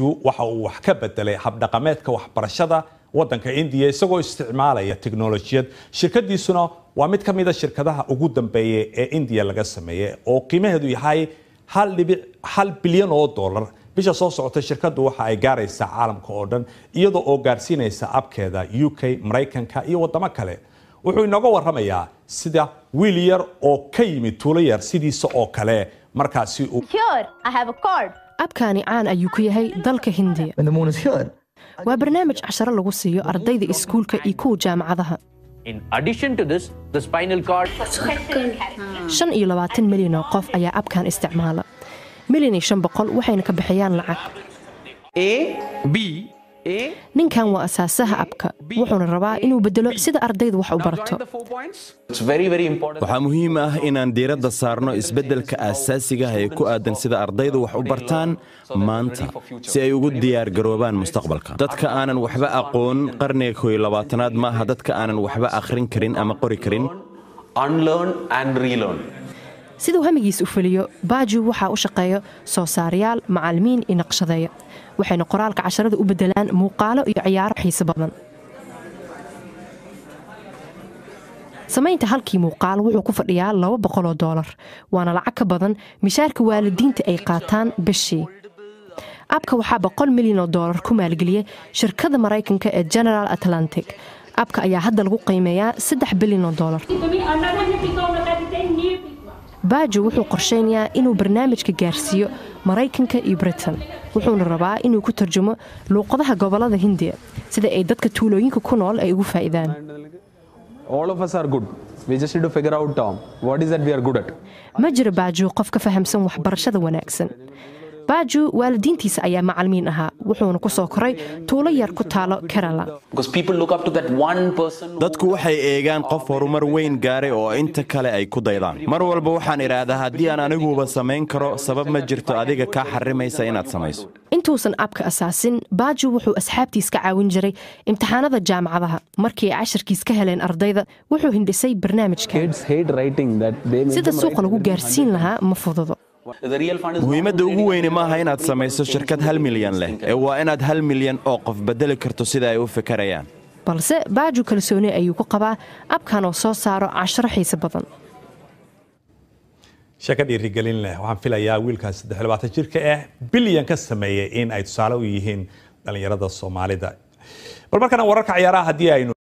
waxa uu wax ka bedelay habdhaqameedka waxbarashada wadanka India isagoo isticmaalaya tiknoolajiyad shirkadiisuna waa mid kamid ah shirkadaha ugu dambeeyay ee India laga sameeyay oo qiimaheedu yahay 1 bilyan oo dollar bisha soo socota shirkadu waxa ay gaaraysaa caalamka oo dhan iyadoo oo gaarsiinaysa abkeeda UK Mareykanka iyo wadamo kale wuxuu inaga warramayaa sida wiil yar oo ka yimid tuulo yar sidiisa oo kale markaasi uu Here I have a card. abkaani caan ayuu ku yahay dalka Hindiya. waa barnaamij casharo lagu siiyo ardayda iskuulka iyo kuwa jaamacadaha. In addition to this, the spinal cord 25 milyan oo qof ayaa abkaan isticmaala. 1,500,000 waxayna ka bixiyaan lacag. ninkan waa asaasaha abka wuxuuna rabaa inuu bedelo sida ardaydu wax u barato. waxaa muhiim ah inaan diiradda saarno isbeddelka aasaasiga ah ee ku aadan sida ardaydu wax u bartaan maanta si ay ugu diyaar garoobaan mustaqbalka. dadka aanan waxba aqoon qarniga 21aad ma aha dadka aanan waxba akhrin karin ama qori karin. Unlearn and relearn. siduu hamigiis u fuliyo Baaju waxa uu shaqeeyo soo saarayaal macallimiin iyo naqshadeeya waxayna qoraalka casharada u bedelaan muuqaalo iyo ciyaaro xiiso badan. samaynta halkii muuqaal wuxuu ku fadhiyaa $200 waana lacag ka badan mishaarka waalidiinta ay qaataan bishii. abka waxaa $100 milyan ku maalgeliyay shirkadda Mareykanka ee General Atlantic. abka ayaa hadda lagu qiimeeyaa $3 bilyan. Baaju wuxuu qorsheynayaa inuu barnaamijka gaarsiiyo Mareykanka iyo Britain wuxuuna rabaa inuu ku tarjumo luqadaha gobolada Hindiya sida ay dadka tuulooyinka ku nool ay ugu faa'iidaan. All of us are good. We just need to figure out what is that we are good at. ma jiro Baaju qof ka fahamsan waxbarashada wanaagsan. Baaju waalidiintiisa ayaa macallimiin ahaa wuxuuna ku soo koray tuulo yar ku taalo Kerala. Because people look up to that one person. dadku waxay eegaan qof horumar weyn gaaray oo inta kale ay ku daydaan. mar walba waxaan iraahdaa haddii aan aniguba samayn karo sabab ma jirto adiga ka xarimaysa inaad samayso. intuusan abka asaasin Baaju wuxuu asxaabtiis ka caawin jiray imtixaanada jaamacadaha markii ay casharkiis ka heleen ardayda wuxuu hindisay barnaamijka. Kids hate writing that they make sida suuqa lagu gaarsiin lahaa ma fududo. muhiimadda ugu weyn ma aha inaad samayso shirkad 1 milyan leh ee waa inaad 1 milyan oo qof bedeli karto sida ay u fikirayaan. balse Baaju kalsooni ayuu ku qabaa abkan oo soo saaro casharo xiiso badan. shaka dhiirigelin leh waxaan filayaa wiilkaas 23 jirka ah bilyan ka sameeyay in ay tusaale u yihiin dhalinyarada Soomaalida. bal markana wararka ciyaaraha hadii aynu